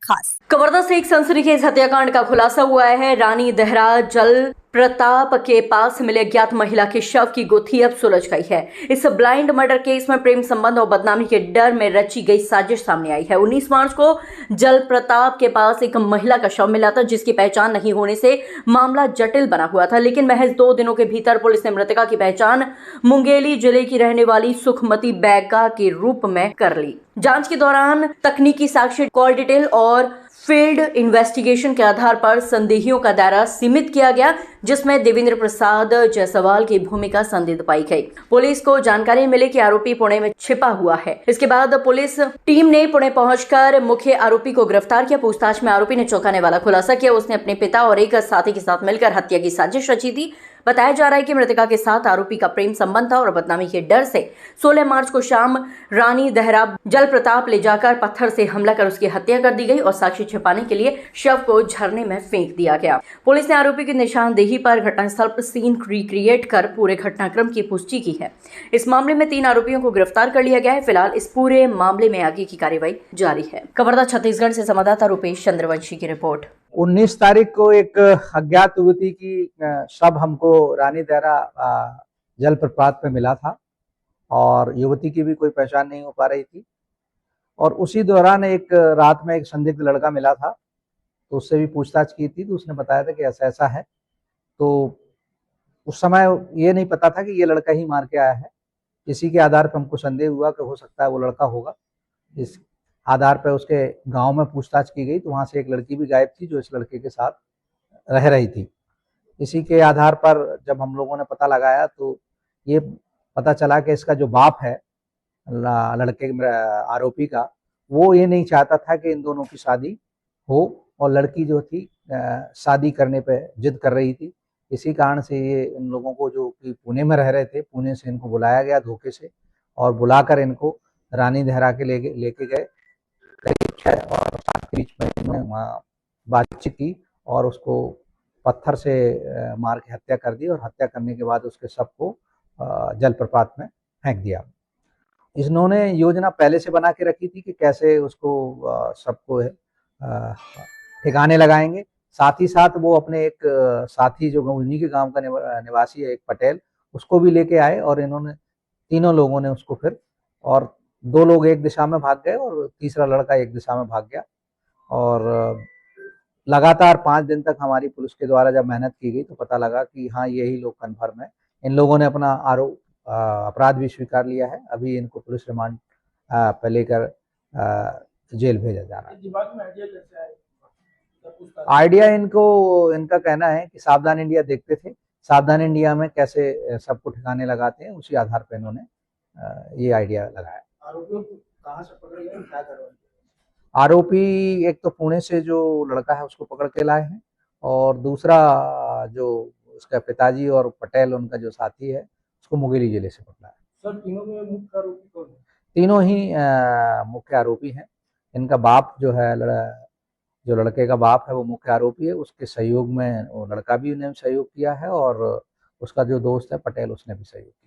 खास कवर्धा से एक सनसनीखेज हत्याकांड का खुलासा हुआ है। रानी देहरा जल प्रताप के पास मिले अज्ञात महिला के शव की गुत्थी अब सुलझ गई है। इस ब्लाइंड मर्डर केस में प्रेम संबंध और बदनामी के डर में रची गई साजिश सामने आई है। 19 मार्च को जल प्रताप के पास एक महिला का शव मिला था, जिसकी पहचान नहीं होने से मामला जटिल बना हुआ था। लेकिन महज 2 दिनों के भीतर पुलिस ने मृतका की पहचान मुंगेली जिले की रहने वाली सुखमती बैगा के रूप में कर ली। जांच के दौरान तकनीकी साक्ष्य, कॉल डिटेल और फील्ड इन्वेस्टिगेशन के आधार पर संदेहियों का दायरा सीमित किया गया, जिसमें देवेंद्र प्रसाद जायसवाल की भूमिका संदिग्ध पाई गई। पुलिस को जानकारी मिली कि आरोपी पुणे में छिपा हुआ है। इसके बाद पुलिस टीम ने पुणे पहुंचकर मुख्य आरोपी को गिरफ्तार किया। पूछताछ में आरोपी ने चौंकाने वाला खुलासा किया। उसने अपने पिता और एक साथी के साथ मिलकर हत्या की साजिश रची थी। बताया जा रहा है कि मृतका के साथ आरोपी का प्रेम संबंध था और बदनामी के डर से 16 मार्च को शाम रानी देहरा जल प्रताप ले जाकर पत्थर से हमला कर उसकी हत्या कर दी गई और साक्ष्य छिपाने के लिए शव को झरने में फेंक दिया गया। पुलिस ने आरोपी की निशानदेही पर घटनास्थल पर सीन रिक्रिएट कर पूरे घटनाक्रम की पुष्टि की है। इस मामले में 3 आरोपियों को गिरफ्तार कर लिया गया है। फिलहाल इस पूरे मामले में आगे की कार्रवाई जारी है। कवर्धा छत्तीसगढ़ से संवाददाता रुपेश चंद्रवंशी की रिपोर्ट। 19 तारीख को एक अज्ञात युवती की शव हमको रानी देहरा जलप्रपात पे मिला था और युवती की भी कोई पहचान नहीं हो पा रही थी। और उसी दौरान एक रात में एक संदिग्ध लड़का मिला था, तो उससे भी पूछताछ की थी, तो उसने बताया था कि ऐसा ऐसा है। तो उस समय ये नहीं पता था कि ये लड़का ही मार के आया है। इसी के आधार पर हमको संदेह हुआ कि हो सकता है वो लड़का होगा। इस आधार पर उसके गांव में पूछताछ की गई, तो वहां से एक लड़की भी गायब थी जो इस लड़के के साथ रह रही थी। इसी के आधार पर जब हम लोगों ने पता लगाया तो ये पता चला कि इसका जो बाप है लड़के आरोपी का, वो ये नहीं चाहता था कि इन दोनों की शादी हो, और लड़की जो थी शादी करने पे जिद कर रही थी। इसी कारण से ये इन लोगों को, जो कि पुणे में रह रहे थे, पुणे से इनको बुलाया गया धोखे से और बुलाकर इनको रानी देहरा के लेके गए और साथ के बीच में इन्होंने वहाँ बातचीत की और उसको पत्थर से मार के हत्या कर दी और हत्या करने के बाद उसके शव को जलप्रपात में फेंक दिया। इन्होंने योजना पहले से बना के रखी थी कि कैसे उसको सबको ठिकाने लगाएंगे। साथ ही साथ वो अपने एक साथी जो उन्हीं के गांव का निवासी है, एक पटेल, उसको भी लेके आए और इन्होंने तीनों लोगों ने उसको फिर, और 2 लोग एक दिशा में भाग गए और तीसरा लड़का एक दिशा में भाग गया। और लगातार 5 दिन तक हमारी पुलिस के द्वारा जब मेहनत की गई तो पता लगा कि हाँ, यही लोग कन्फर्म है। इन लोगों ने अपना अपराध भी स्वीकार लिया है। अभी इनको पुलिस रिमांड पे लेकर जेल भेजा जा रहा है। आइडिया इनका कहना है कि सावधान इंडिया देखते थे, सावधान इंडिया में कैसे सबको ठिकाने लगाते हैं, उसी आधार पर इन्होंने ये आइडिया लगाया। आरोपियों को कहां से पकड़ लिया, क्या करवाया? आरोपी एक तो पुणे से जो लड़का है उसको पकड़ के लाए हैं, और दूसरा जो उसका पिताजी और पटेल उनका जो साथी है उसको मुंगेली जिले से पकड़ा है। सर, तीनों में मुख्य आरोपी कौन है? तीनों ही मुख्य आरोपी हैं। इनका बाप जो है, जो लड़के का बाप है वो मुख्य आरोपी है। उसके सहयोग में वो लड़का भी उन्हें सहयोग किया है और उसका जो दोस्त है पटेल, उसने भी सहयोग किया।